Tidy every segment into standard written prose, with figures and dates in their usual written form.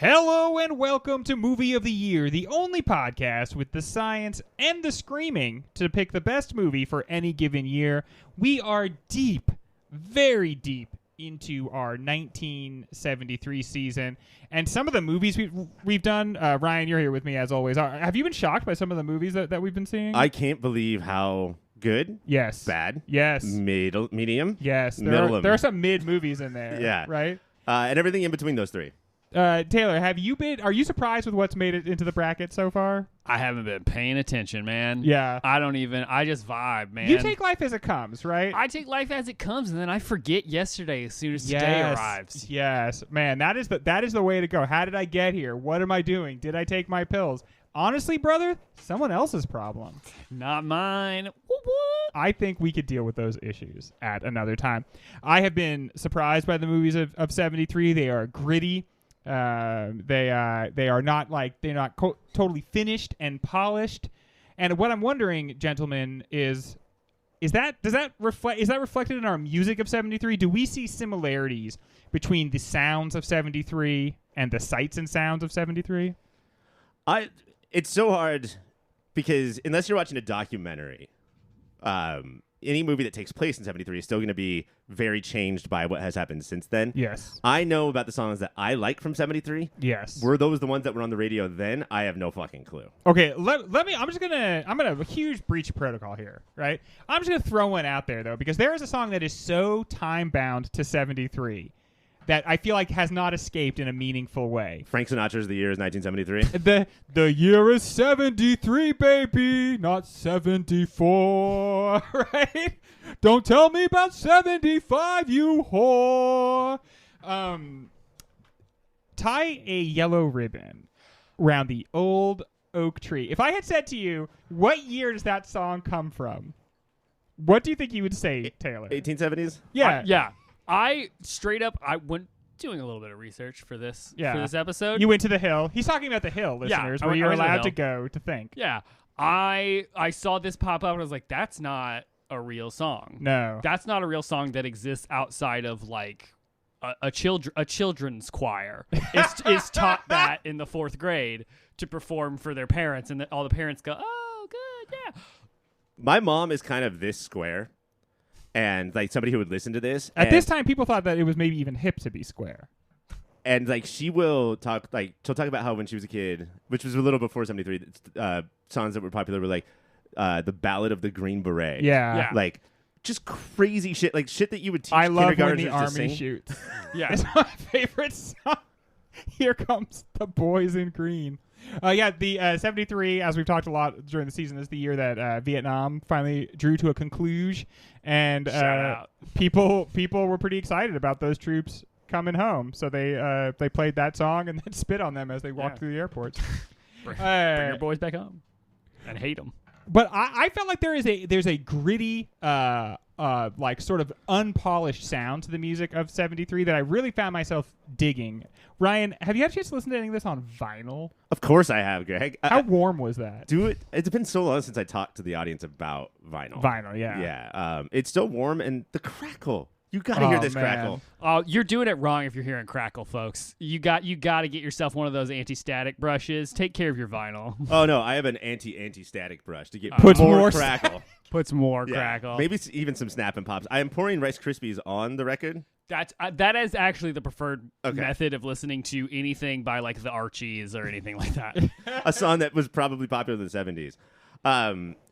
Hello and welcome to Movie of the Year, the only podcast with the science and the screaming to pick the best movie for any given year. We are deep, very deep into our 1973 season, and some of the movies we've done, Ryan, you're here with me as always. Have you been shocked by some of the movies that we've been seeing? I can't believe how good, yes, bad, yes, medium, yes. There are some mid movies in there, yeah, right, and everything in between those three. Taylor, are you surprised with what's made it into the bracket so far? I haven't been paying attention, man. Yeah. I just vibe, man. You take life as it comes, right? I take life as it comes, and then I forget yesterday as soon as today arrives. Yes, man, that is the way to go. How did I get here? What am I doing? Did I take my pills? Honestly, brother, someone else's problem. Not mine. I think we could deal with those issues at another time. I have been surprised by the movies of 73. They are gritty. They are not totally finished and polished. And what I'm wondering, gentlemen, is that reflected in our music of 73? Do we see similarities between the sounds of 73 and the sights and sounds of 73? It's so hard because unless you're watching a documentary, any movie that takes place in 73 is still going to be very changed by what has happened since then. Yes. I know about the songs that I like from 73. Yes. Were those the ones that were on the radio then? I have no fucking clue. Okay, I'm gonna a huge breach of protocol here, right? I'm just gonna throw one out there though, because there is a song that is so time bound to 73 that I feel like has not escaped in a meaningful way. Frank Sinatra's The Year is 1973. The year is 73, baby, not 74, right? Don't tell me about 75, you whore. Tie a yellow ribbon around the old oak tree. If I had said to you, what year does that song come from? What do you think you would say, Taylor? 1870s? Yeah. Yeah. I went doing a little bit of research for this episode. You went to the Hill. He's talking about the Hill, listeners, where you're allowed to go to think. Yeah. I saw this pop up and I was like, that's not a real song. No. That's not a real song that exists outside of like a children's choir. is taught that in the 4th grade to perform for their parents, and all the parents go, "Oh, good, yeah." My mom is kind of this square. And like somebody who would listen to this at this time, people thought that it was maybe even hip to be square. And like she'll talk about how when she was a kid, which was a little before 73, songs that were popular were like the Ballad of the Green Beret. Yeah. Like just crazy shit, like shit that you would teach I love when kindergartners the to army sing. shoots. Yeah. It's my favorite song. Here comes the boys in green. The 73, as we've talked a lot during the season, is the year that Vietnam finally drew to a conclusion, and people were pretty excited about those troops coming home. So they played that song and then spit on them as they walked through the airports. Bring your boys back home and hate them. But I felt like there's a gritty, like sort of unpolished sound to the music of 73 that I really found myself digging. Ryan, have you had a chance to listen to any of this on vinyl? Of course I have, Greg. How warm was that? It's been so long since I talked to the audience about vinyl. Vinyl, yeah. Yeah. It's still warm, and the crackle. You got to hear this crackle. Oh, you're doing it wrong if you're hearing crackle, folks. You got to get yourself one of those anti-static brushes. Take care of your vinyl. Oh no, I have an anti-static brush to get more crackle. Puts more crackle. Maybe even some snap and pops. I am pouring Rice Krispies on the record. That is actually the preferred method of listening to anything by like the Archies or anything like that. A song that was probably popular in the 70s.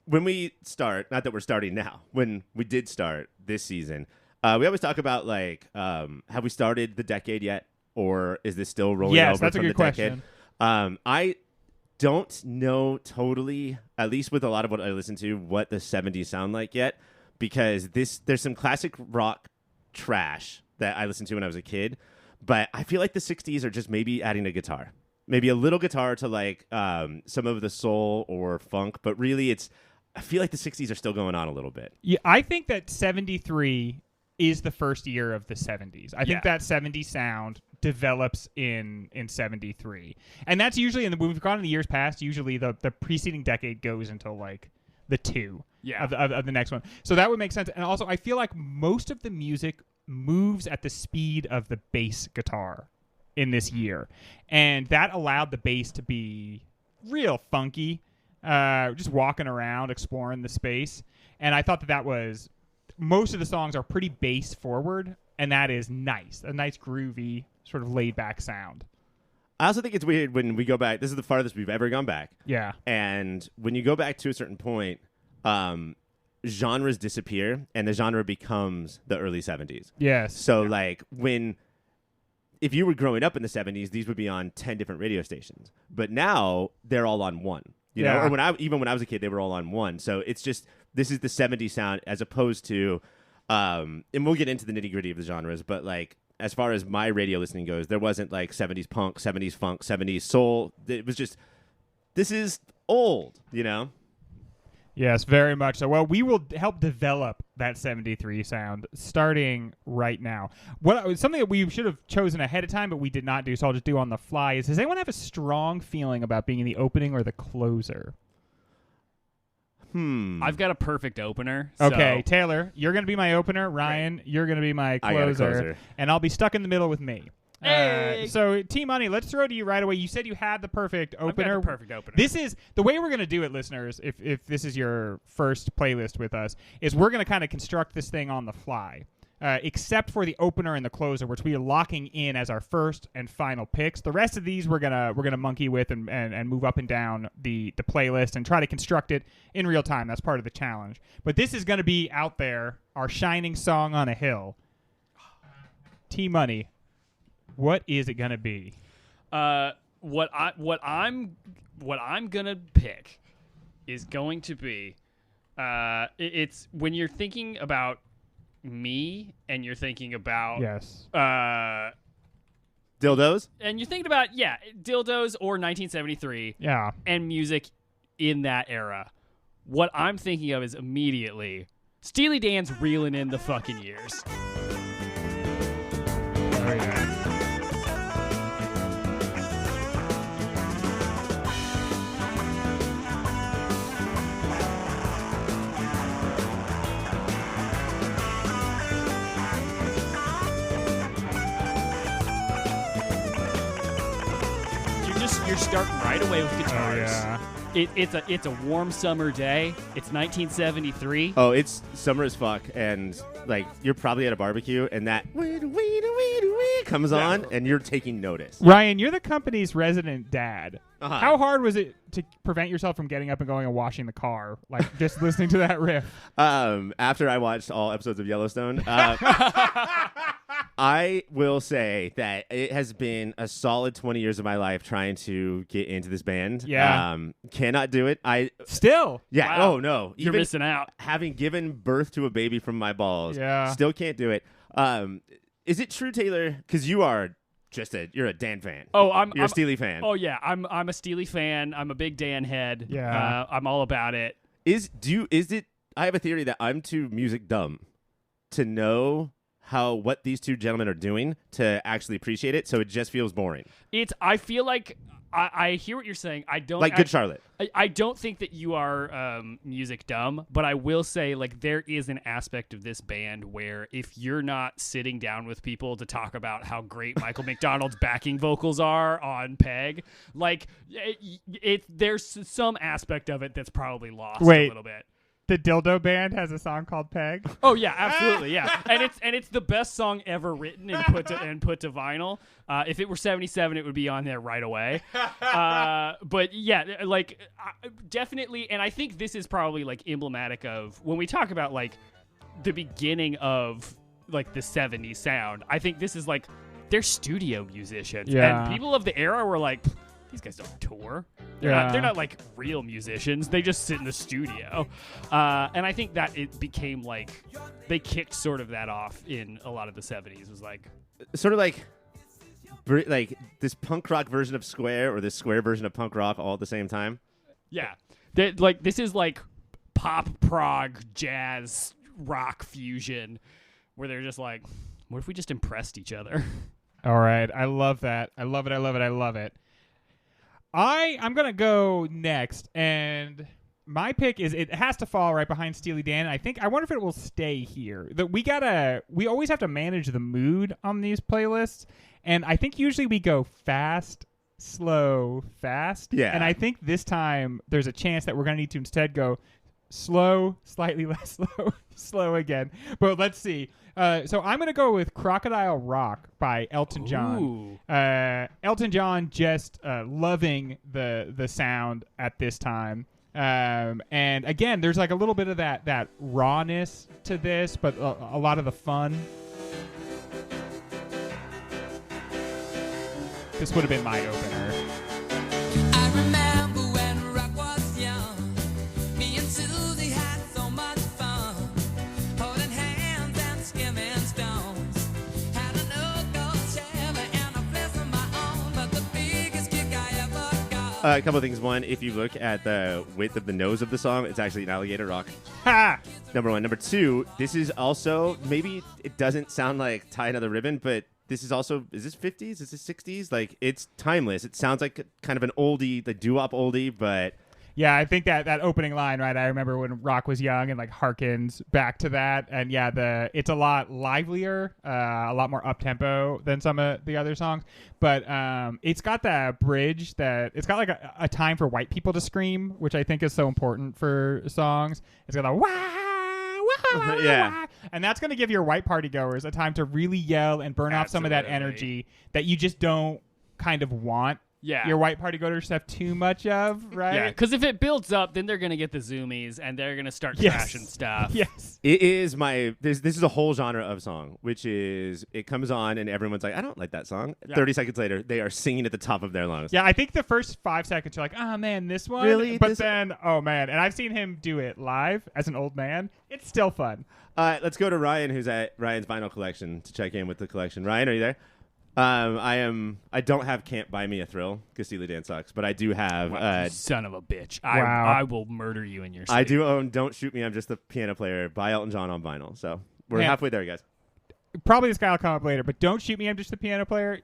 When we start, not that we're starting now, when we did start this season, we always talk about like, have we started the decade yet? Or is this still rolling over that's from a good the decade? question. I don't know totally, at least with a lot of what I listen to, what the 70s sound like yet, because there's some classic rock trash that I listened to when I was a kid, but I feel like the 60s are just maybe adding a guitar. Maybe a little guitar to like some of the soul or funk, but really I feel like the 60s are still going on a little bit. Yeah, I think that 73 is the first year of the 70s. I think that 70s sound develops in 73. And that's usually, when we've gone in the years past, usually the preceding decade goes until like the 2 of the next one. So that would make sense. And also, I feel like most of the music moves at the speed of the bass guitar in this year, and that allowed the bass to be real funky, just walking around, exploring the space. And I thought that was most of the songs are pretty bass forward, and that is nice, a nice groovy sort of laid back sound. I also think it's weird when we go back. This is the farthest we've ever gone back. Yeah. And when you go back to a certain point, genres disappear and the genre becomes the early 70s. Yes. So like if you were growing up in the 70s, these would be on 10 different radio stations. But now they're all on one. You know, or when I was a kid, they were all on one. So it's just, this is the 70s sound as opposed to, and we'll get into the nitty gritty of the genres, but like, as far as my radio listening goes, there wasn't like 70s punk, 70s funk, 70s soul. It was just, this is old, you know? Yes, very much so. Well, we will help develop that 73 sound starting right now. Something that we should have chosen ahead of time, but we did not do, so I'll just do on the fly, is does anyone have a strong feeling about being in the opening or the closer? I've got a perfect opener. Okay, so. Taylor, you're going to be my opener. Ryan, you're going to be my I got a closer. closer. And I'll be stuck in the middle with me. Hey! So, T-Money, let's throw to you right away. You said you had the perfect opener. I've got the perfect opener. This is the way we're going to do it, listeners, if this is your first playlist with us, is we're going to kind of construct this thing on the fly. Except for the opener and the closer, which we are locking in as our first and final picks. The rest of these we're gonna monkey with and move up and down the playlist and try to construct it in real time. That's part of the challenge. But this is gonna be out there, our shining song on a hill. T-Money, what is it gonna be? What I'm gonna pick is going to be it's when you're thinking about me and you're thinking about Dildos? and you're thinking about dildos or 1973 and music in that era. What I'm thinking of is immediately Steely Dan's Reelin' in the Fucking Years. Oh, yeah. You're starting right away with guitars. Oh, yeah. It's a warm summer day. It's 1973. Oh, it's summer as fuck, and like you're probably at a barbecue, and that comes on, and you're taking notice. Ryan, you're the company's resident dad. Uh-huh. How hard was it to prevent yourself from getting up and going and washing the car, like just listening to that riff? After I watched all episodes of Yellowstone, I will say that it has been a solid 20 years of my life trying to get into this band. Yeah. Cannot do it. Still? Yeah. Wow. Oh, no. You're Even missing out. having given birth to a baby from my balls. Yeah. Still can't do it. Is it true, Taylor? Because you're a Dan fan. Oh, You're a Steely fan. Oh yeah, I'm a Steely fan. I'm a big Dan head. Yeah. I'm all about it. I have a theory that I'm too music dumb to know what these two gentlemen are doing to actually appreciate it, so it just feels boring. I feel like I hear what you're saying. I don't Like Good Charlotte. I don't think that you are music dumb, but I will say like there is an aspect of this band where if you're not sitting down with people to talk about how great Michael McDonald's backing vocals are on Peg, like there's some aspect of it that's probably lost a little bit. The Dildo Band has a song called Peg. Oh yeah, absolutely, yeah, and it's the best song ever written and put to vinyl. If it were 77, it would be on there right away. But yeah, like definitely, and I think this is probably like emblematic of when we talk about like the beginning of like the 70s sound. I think this is like they're studio musicians, and people of the era were like, these guys don't tour. They're not like real musicians. They just sit in the studio. And I think that it became like they kicked sort of that off in a lot of the 70s. It was like sort of like this punk rock version of Square or this Square version of punk rock all at the same time. Yeah. Like this is like pop prog jazz rock fusion where they're just like, what if we just impressed each other? All right. I love that. I love it. I'm going to go next, and My pick is it has to fall right behind Steely Dan. I wonder if it will stay here. We always have to manage the mood on these playlists, and I think usually we go fast, slow, fast. Yeah. And I think this time there's a chance that we're going to need to instead go slow, slightly less slow, slow again. But let's see. So I'm going to go with Crocodile Rock by Elton John. Elton John just loving the sound at this time. And again, there's like a little bit of that rawness to this, but a lot of the fun. This would have been my opener. I remember when rock was young. Me and Susie had so much fun. Holding hands and skimming stones. Had an old gold Chevy and a place of my own. But the biggest kick I ever got. A couple of things. One, if you look at the width of the nose of the song, it's actually an alligator rock. Ha! Number one. Number two, this is also, maybe it doesn't sound like Tie Another Ribbon, but this is also, is this 50s? Is this 60s? Like, it's timeless. It sounds like kind of an oldie, the doo-wop oldie, but... Yeah, I think that opening line, right? I remember when rock was young and like harkens back to that. And yeah, it's a lot livelier, a lot more up-tempo than some of the other songs. But it's got that bridge it's got like a time for white people to scream, which I think is so important for songs. It's got a wah! Yeah. And that's going to give your white party goers a time to really yell and burn off some of that energy that you just don't kind of want your white party goers to have too much of, right? Yeah, because if it builds up, then they're going to get the zoomies and they're going to start crashing stuff. Yes. It is this is a whole genre of song, which is, it comes on and everyone's like, I don't like that song. Yeah. 30 seconds later, they are singing at the top of their lungs. Yeah, I think the first 5 seconds you're like, oh man, this one. Really? But then, oh man. And I've seen him do it live as an old man. It's still fun. Let's go to Ryan, who's at Ryan's vinyl collection, to check in with the collection. Ryan, are you there? I don't have Can't Buy Me a Thrill because Steely Dan sucks, but I do have You son of a bitch. Wow. I will murder you in your sleep. I do own Don't Shoot Me, I'm Just a Piano Player by Elton John on vinyl. So we're halfway there, guys. Probably this guy will come up later, but Don't Shoot Me, I'm Just a Piano Player.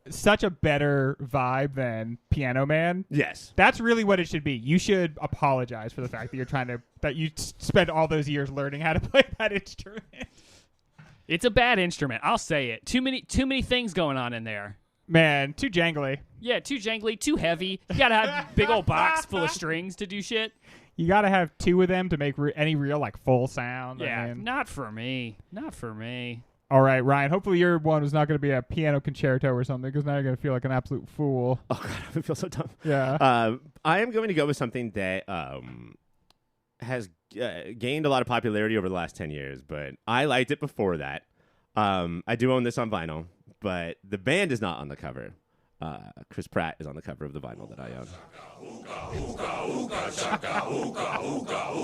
Such a better vibe than Piano Man. Yes. That's really what it should be. You should apologize for the fact that you spent all those years learning how to play that instrument. It's a bad instrument. I'll say it. Too many things going on in there. Man, too jangly. Yeah, too jangly, too heavy. You gotta have a big old box full of strings to do shit. You got to have two of them to make any real like full sound. Yeah, I mean. not for me. Not for me. All right, Ryan. Hopefully your one was not going to be a piano concerto or something, because now you're going to feel like an absolute fool. Oh, God, I feel so dumb. Yeah. I am going to go with something that has gained a lot of popularity over the last 10 years, but I liked it before that. I do own this on vinyl, but the band is not on the cover. Chris Pratt is on the cover of the vinyl that I own.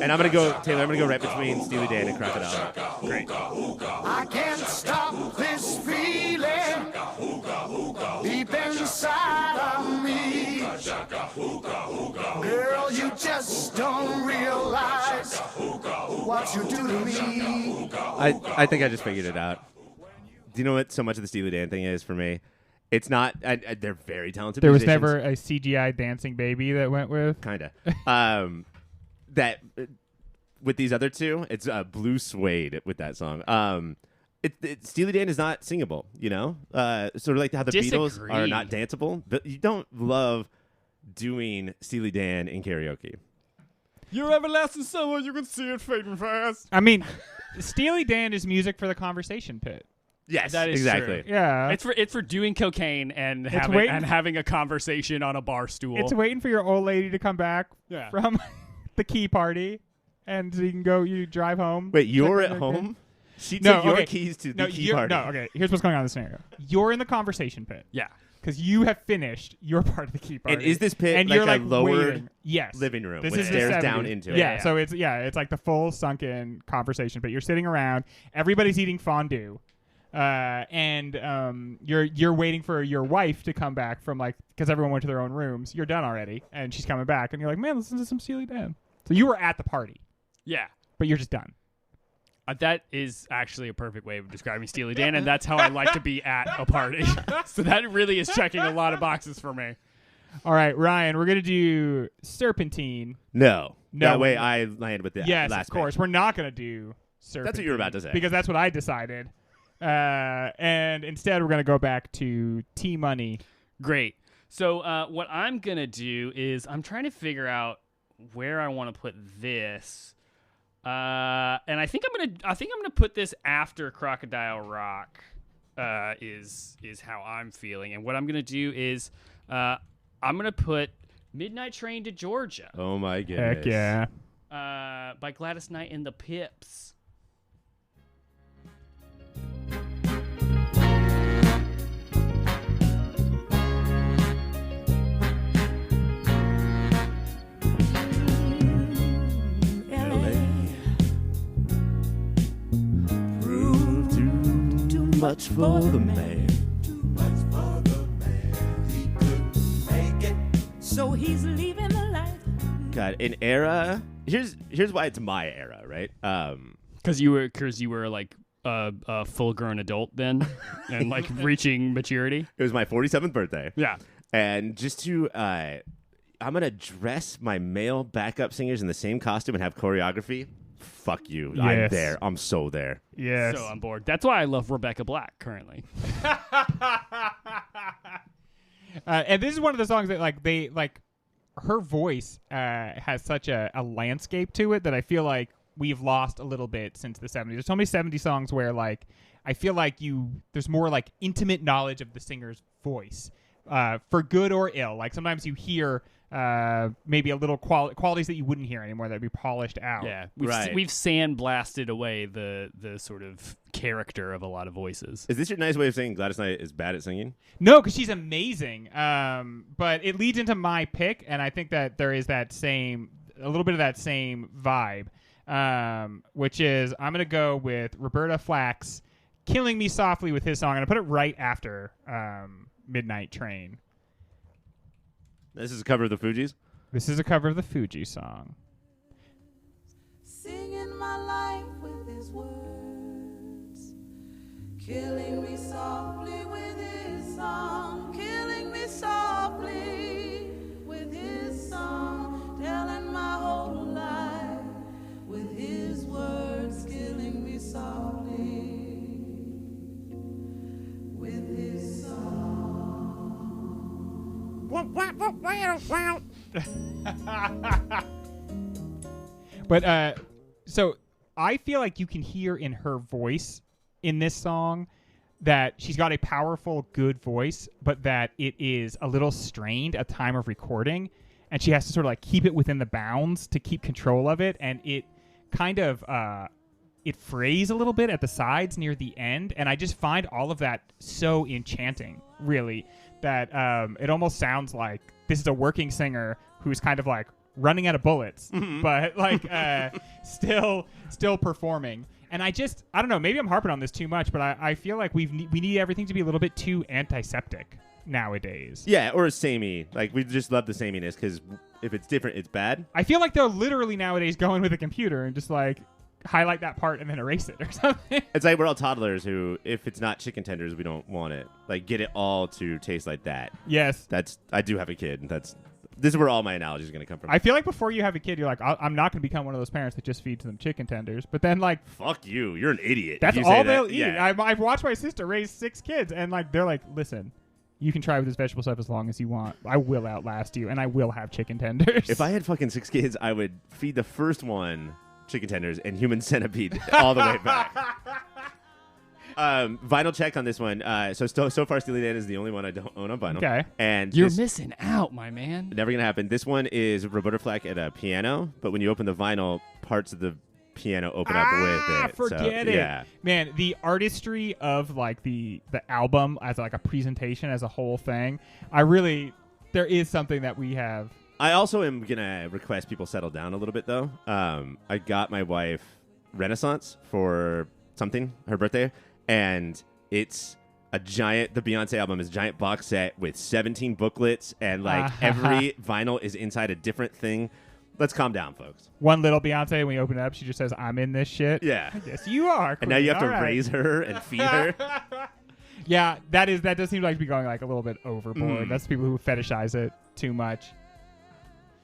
And I'm going to go, Taylor, I'm going to go right between Steely Dan and Crocodile. Great. I can't stop this feeling deep inside of me. Girl, you just don't realize what you do to me. I think I just figured it out. Do you know what so much of the Steely Dan thing is for me? It's not. They're very talented. There was musicians. never a CGI dancing baby that went with. Kinda. That with these other two, it's blue suede with that song. Steely Dan is not singable. You know, sort of like how the Beatles are not danceable. But you don't love doing Steely Dan in karaoke. Your everlasting summer, you can see it fading fast. I mean, Steely Dan is music for the conversation pit. Yes, that is exactly. true. Yeah. It's for doing cocaine and having a conversation on a bar stool. It's waiting for your old lady to come back from the key party, and so you drive home. Wait, you're at home? She took your keys to the key party. No, okay. Here's what's going on in the scenario. You're in the conversation pit. Yeah. Because you have finished your part of the key party. And is this pit and like you're a lowered yes. living room this with is stairs the down 70s. into it? Yeah, so it's like the full sunken conversation pit. You're sitting around, everybody's eating fondue. And you're waiting for your wife to come back from because everyone went to their own rooms. You're done already, and she's coming back, and you're like, man, listen to some Steely Dan. So you were at the party. Yeah. But you're just done. That is actually a perfect way of describing Steely Dan, and that's how I like to be at a party. So that really is checking a lot of boxes for me. All right, Ryan, we're going to do Serpentine. No. No. That way I land with the Yes, last of course. pick. We're not going to do Serpentine. That's what you were about to say. Because that's what I decided. And instead, we're going to go back to T-Money. Great. So what I'm gonna do is I'm trying to figure out where I want to put this, and I think I'm gonna put this after Crocodile Rock. Is how I'm feeling, and what I'm gonna do is I'm gonna put Midnight Train to Georgia. Oh my goodness. Heck yeah. By Gladys Knight and the Pips. Much for the man. He couldn't make it, so he's leaving the life. God, an era. Here's why it's my era, right? Because you were like a full-grown adult then, and like reaching maturity. It was my 47th birthday. Yeah. And just to, I'm gonna dress my male backup singers in the same costume and have choreography. Fuck you. I'm Yes. there. I'm so there. Yes. So on board. That's why I love Rebecca Black currently. And this is one of the songs that her voice has such a landscape to it that I feel like we've lost a little bit since the 70s. There's so many 70s songs where like I feel like there's more like intimate knowledge of the singer's voice, for good or ill. Like sometimes you hear maybe a little qualities that you wouldn't hear anymore that'd be polished out. Yeah, Right. we've sandblasted away the sort of character of a lot of voices. Is this your nice way of saying Gladys Knight is bad at singing? No, because she's amazing. But it leads into my pick, and I think that there is a little bit of that same vibe, which is I'm going to go with Roberta Flack's Killing Me Softly with his song. I'm going to put it right after Midnight Train. This is a cover of the Fugees. This is a cover of the Fuji song. Singing my life with his words, killing me softly with his song, killing me softly with his song, telling my whole life with his words, killing me softly with his song. But so I feel like you can hear in her voice in this song that she's got a powerful, good voice, but that it is a little strained at time of recording, and she has to sort of like keep it within the bounds to keep control of it, and it kind of it frays a little bit at the sides near the end, and I just find all of that so enchanting, really, that it almost sounds like this is a working singer who's kind of like running out of bullets, but like still performing. And I don't know, maybe I'm harping on this too much, but I feel like we need everything to be a little bit too antiseptic nowadays. Yeah, or samey. Like, we just love the sameness because if it's different, it's bad. I feel like they're literally nowadays going with a computer and just like highlight that part and then erase it or something. It's like we're all toddlers who, if it's not chicken tenders, we don't want it. Like, get it all to taste like that. Yes. I do have a kid, and this is where all my analogies are going to come from. I feel like before you have a kid, you're like, I'm not going to become one of those parents that just feeds them chicken tenders. But then, like, Fuck you. You're an idiot. that's if you say all that. they'll eat. Yeah. I've watched my sister raise 6 kids, and like they're like, listen, you can try with this vegetable stuff as long as you want. I will outlast you, and I will have chicken tenders. If I had fucking 6 kids, I would feed the first one chicken tenders and human centipede all the way back. Vinyl check on this one. So far, Steely Dan is the only one I don't own on vinyl. Okay. And You're this- missing out, my man. never gonna happen. This one is Roberta Flack at a piano, but when you open the vinyl, parts of the piano open up with it. Forget so, it. Yeah. Man, the artistry of like the album as like a presentation as a whole thing, there is something that we have. I also am gonna request people settle down a little bit though. I got my wife Renaissance for her birthday, and it's the Beyonce album is a giant box set with 17 booklets, and like every vinyl is inside a different thing. Let's calm down, folks. One little Beyonce, when we open it up, she just says, "I'm in this shit." Yeah. Yes, you are. And now you have to All right. raise her and feed her. Yeah, that does seem like to be going like a little bit overboard. Mm. That's people who fetishize it too much.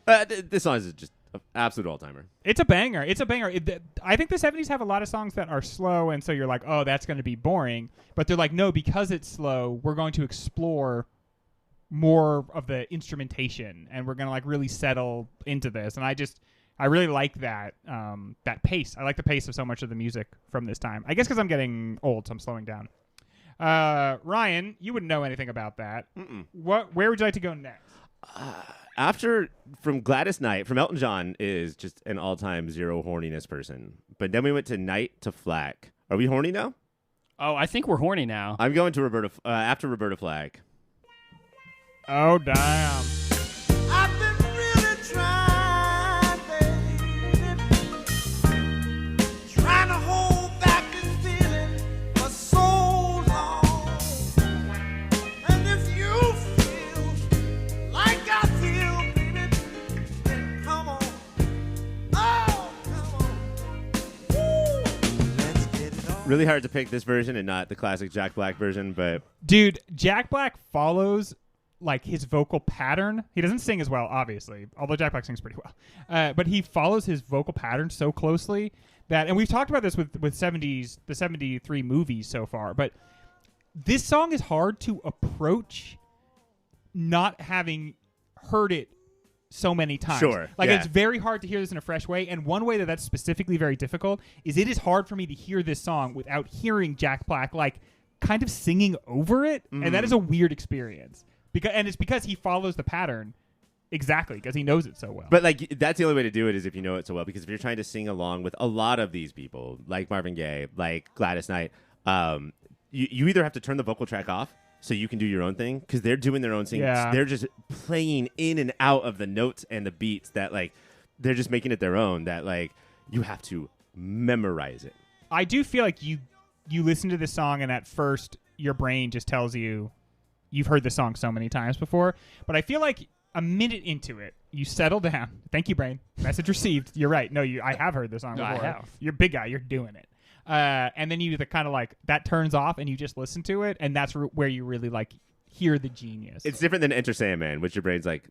This song is just an absolute all-timer. It's a banger. I think the 70s have a lot of songs that are slow, and so you're like, oh, that's going to be boring. But they're like, no, because it's slow, we're going to explore more of the instrumentation, and we're going to like really settle into this. And I really like that that pace. I like the pace of so much of the music from this time. I guess because I'm getting old, so I'm slowing down. Ryan, you wouldn't know anything about that. Mm-mm. Where would you like to go next? From Gladys Knight, from Elton John, is just an all-time zero horniness person. But then we went to Night to Flack. Are we horny now? Oh, I think we're horny now. I'm going to after Roberta Flack. Oh, damn. I've been really trying, baby, trying to hold back this feeling for so long. And if you feel like I feel, baby, then come on. Oh, come on. Woo. Let's get it on. Really hard to pick this version and not the classic Jack Black version, but Dude, Jack Black follows like his vocal pattern. He doesn't sing as well, obviously, although Jack Black sings pretty well. But he follows his vocal pattern so closely that, and we've talked about this with the 73 movies so far, but this song is hard to approach not having heard it so many times. Sure, Like, yeah. it's very hard to hear this in a fresh way, and one way that's specifically very difficult is it is hard for me to hear this song without hearing Jack Black, like, kind of singing over it, and that is a weird experience. It's because he follows the pattern exactly because he knows it so well. But like that's the only way to do it is if you know it so well. Because if you're trying to sing along with a lot of these people, like Marvin Gaye, like Gladys Knight, you either have to turn the vocal track off so you can do your own thing because they're doing their own singing. Yeah. They're just playing in and out of the notes and the beats that like they're just making it their own. That like you have to memorize it. I do feel like you listen to this song and at first your brain just tells you you've heard the song so many times before, but I feel like a minute into it, you settle down. Thank you, brain. Message received. You're right. No, I have heard the song No, I before. have. You're a big guy. You're doing it. And then you kind of like that turns off and you just listen to it, and that's where you really like hear the genius. It's different than Enter Sandman, which your brain's like,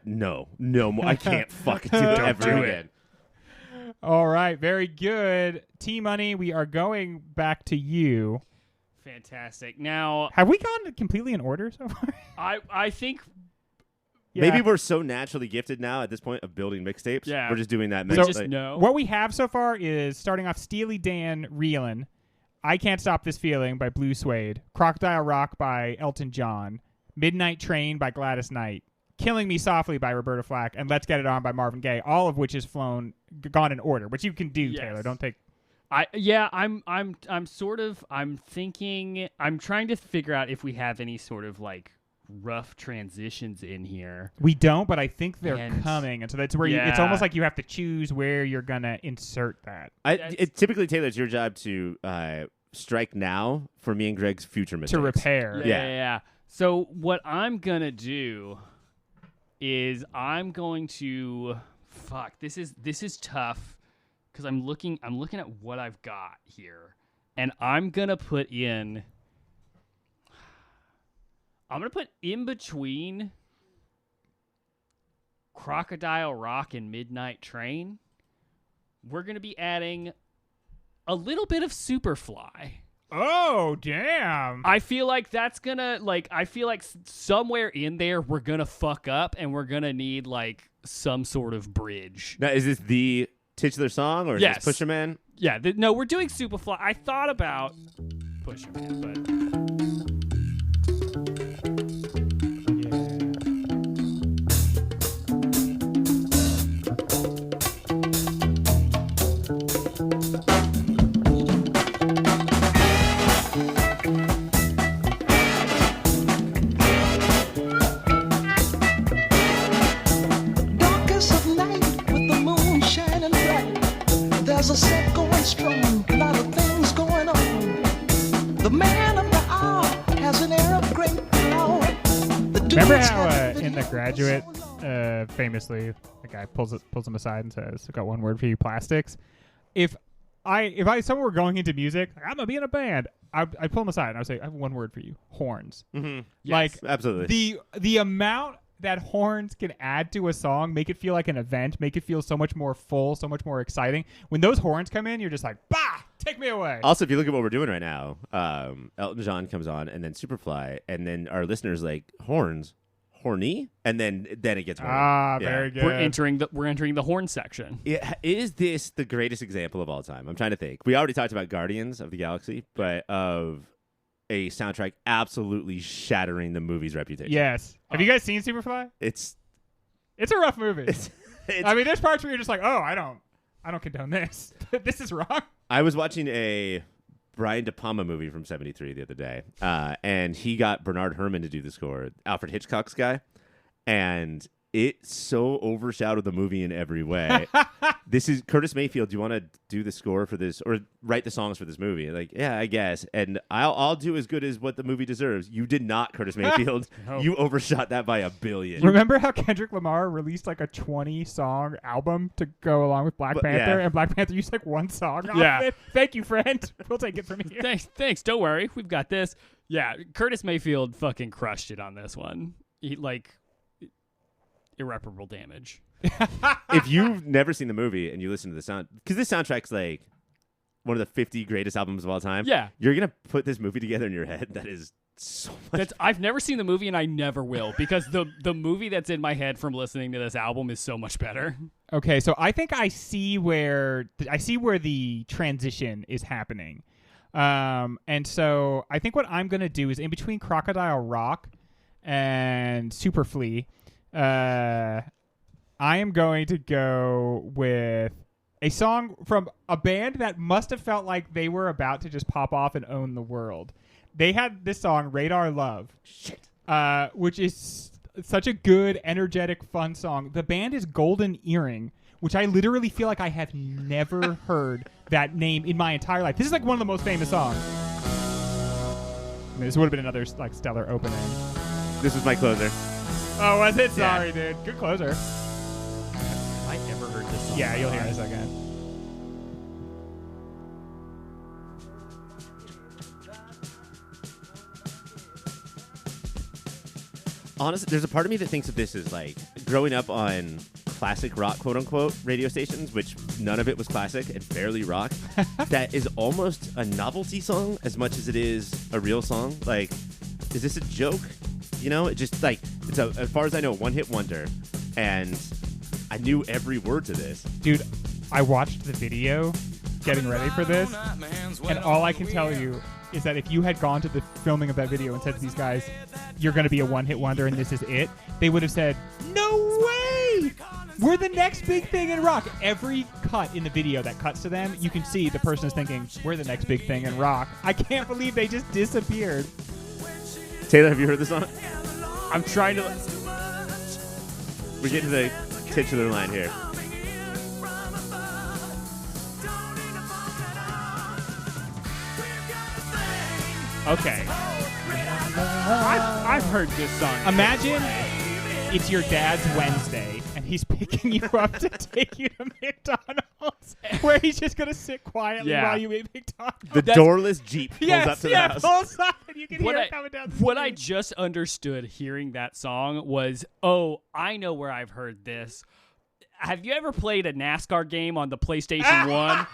no more. I can't fucking do it Don't ever do it. again. All right, very good. T-Money, we are going back to you. Fantastic. Now, Have we gone completely in order so far? I think Yeah. Maybe we're so naturally gifted now at this point of building mixtapes. Yeah. We're just doing that. we So- just know. What we have so far is starting off Steely Dan Reelin', I Can't Stop This Feeling by Blue Suede, Crocodile Rock by Elton John, Midnight Train by Gladys Knight, Killing Me Softly by Roberta Flack, and Let's Get It On by Marvin Gaye, all of which is gone in order, which you can do, Yes. Taylor. Don't take... I'm thinking, I'm trying to figure out if we have any sort of like rough transitions in here. We don't, but I think they're And- coming, and so that's where it's Yeah. almost like you have to choose where you're gonna insert that Typically, Taylor, it's your job to strike now for me and Greg's future mistakes. to repair. Yeah. So what I'm gonna do is I'm going to this is tough because I'm looking at what I've got here, and I'm gonna put in between Crocodile Rock and Midnight Train, we're gonna be adding a little bit of Superfly. Oh, damn. I feel like that's gonna somewhere in there we're gonna fuck up and we're gonna need like some sort of bridge. Now, is this the titular song or is Yes. this Pusha Man? Yeah, no, we're doing Superfly. I thought about Pusha Man, but Darkest of night with the moon shining bright. There's a set going strong, a lot of things going on. The man of the hour has an air of great power. The Remember dude's how got a in The video Graduate, so long. famously, the guy pulls him aside and says, "I've got one word for you, plastics." If someone were going into music, like, I'm gonna be in a band, I'd pull them aside and I would say, I have one word for you: horns. Mm-hmm. Like Absolutely. the amount that horns can add to a song, make it feel like an event, make it feel so much more full, so much more exciting. When those horns come in, you're just like, bah, take me away. Also, if you look at what we're doing right now, Elton John comes on, and then Superfly, and then our listeners like horns, horny, and then it gets horny. Very good. We're entering the horn section. Is this the greatest example of all time? I'm trying to think. We already talked about Guardians of the Galaxy, but of a soundtrack absolutely shattering the movie's reputation. Yes. Have you guys seen Superfly? It's a rough movie. it's I mean, there's parts where you're just like, oh, I don't condone this. This is wrong. I was watching a Brian De Palma movie from '73 the other day, and he got Bernard Herrmann to do the score, Alfred Hitchcock's guy, and it so overshadowed the movie in every way. This is Curtis Mayfield. Do you want to do the score for this or write the songs for this movie? Like, yeah, I guess. And I'll do as good as what the movie deserves. You did not, Curtis Mayfield. No. You overshot that by 1 billion. Remember how Kendrick Lamar released like a 20-song album to go along with Black Panther, yeah. and Black Panther used like one song off Yeah. it? Thank you, friend. We'll take it from here. Thanks. Don't worry. We've got this. Yeah, Curtis Mayfield fucking crushed it on this one. He irreparable damage. If you've never seen the movie and you listen to the sound, because this soundtrack's like one of the 50 greatest albums of all time. Yeah. You're going to put this movie together in your head. That is so much. I've never seen the movie and I never will because the movie that's in my head from listening to this album is so much better. Okay, so I think I see where the transition is happening. And so I think what I'm going to do is in between Crocodile Rock and Superfly, I am going to go with a song from a band that must have felt like they were about to just pop off and own the world. They had this song, Radar Love, which is such a good, energetic, fun song. The band is Golden Earring, which I literally feel like I have never heard that name in my entire life. This is like one of the most famous songs. I mean, this would have been another like stellar opening. This was my closer. Oh, was it? Yeah. Sorry, dude. Good closer. Have I ever heard this song? Yeah, you'll hear in a second. Honestly, there's a part of me that thinks of this as like growing up on classic rock, quote unquote, radio stations, which none of it was classic and barely rock. That is almost a novelty song as much as it is a real song. Like, is this a joke? You know, it just like it's as far as I know, one-hit wonder, and I knew every word to this. Dude, I watched the video getting ready for this, and all I can tell you is that if you had gone to the filming of that video and said to these guys, you're going to be a one-hit wonder and this is it, they would have said, no way! We're the next big thing in rock. Every cut in the video that cuts to them, you can see the person is thinking, we're the next big thing in rock. I can't believe they just disappeared. Taylor, have you heard this song? I'm trying to. We get to the titular line here. Okay. I've heard this song. Imagine it's your dad's Wednesday, and he's picking you up to take you to McDonald's, where he's just going to sit quietly Yeah. while you eat McDonald's. The doorless Jeep pulls up Yes, to the yeah, house. pulls up, and you can hear it coming down the What I street. just understood hearing that song was, oh, I know where I've heard this. Have you ever played a NASCAR game on the PlayStation 1?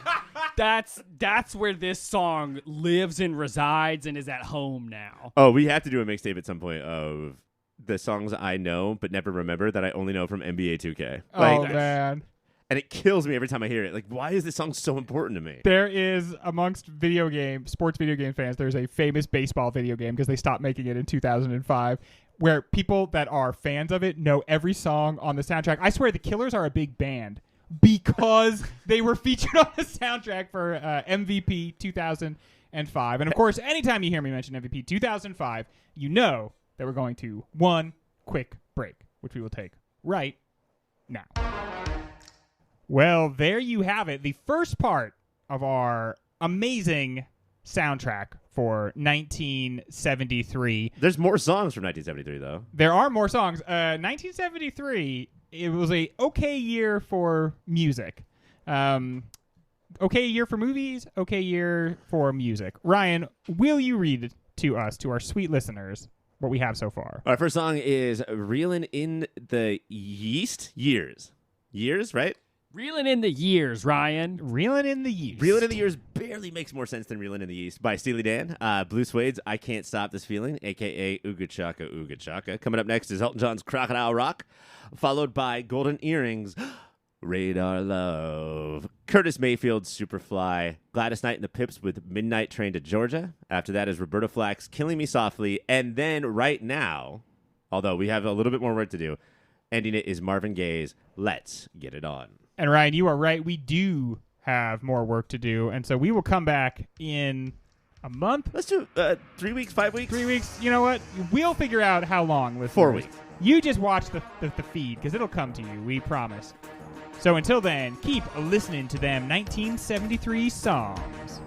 That's where this song lives and resides and is at home now. Oh, we have to do a mixtape at some point of the songs I know but never remember that I only know from NBA 2K. Oh, Like, man. and it kills me every time I hear it. Like, why is this song so important to me? There is, amongst sports video game fans, there's a famous baseball video game because they stopped making it in 2005, where people that are fans of it know every song on the soundtrack. I swear the Killers are a big band because they were featured on the soundtrack for MVP 2005. And, of course, anytime you hear me mention MVP 2005, you know that we're going to one quick break, which we will take right now. Well, there you have it. The first part of our amazing soundtrack for 1973. There's more songs from 1973, though. There are more songs. 1973, it was a okay year for music. Okay year for movies, okay year for music. Ryan, will you read to us, to our sweet listeners, what we have so far? Our first song is Reelin' in the Yeast. Years, right? Reeling in the years, Ryan. Reeling in the Yeast. Reelin' in the Years barely makes more sense than Reelin' in the Yeast by Steely Dan. Blue Suede's I Can't Stop This Feeling, a.k.a. Ooga Chaka Ooga Chaka. Coming up next is Elton John's Crocodile Rock, followed by Golden Earrings, Radar Love, Curtis Mayfield's Superfly, Gladys Knight and the Pips with Midnight Train to Georgia. After that is Roberta Flack's Killing Me Softly. And then right now, although we have a little bit more work to do, ending it is Marvin Gaye's Let's Get It On. And Ryan, you are right. We do have more work to do. And so we will come back in a month. Let's do 3 weeks, 5 weeks? 3 weeks. You know what? We'll figure out how long. Listeners. 4 weeks. You just watch the feed because it'll come to you. We promise. So until then, keep listening to them 1973 songs.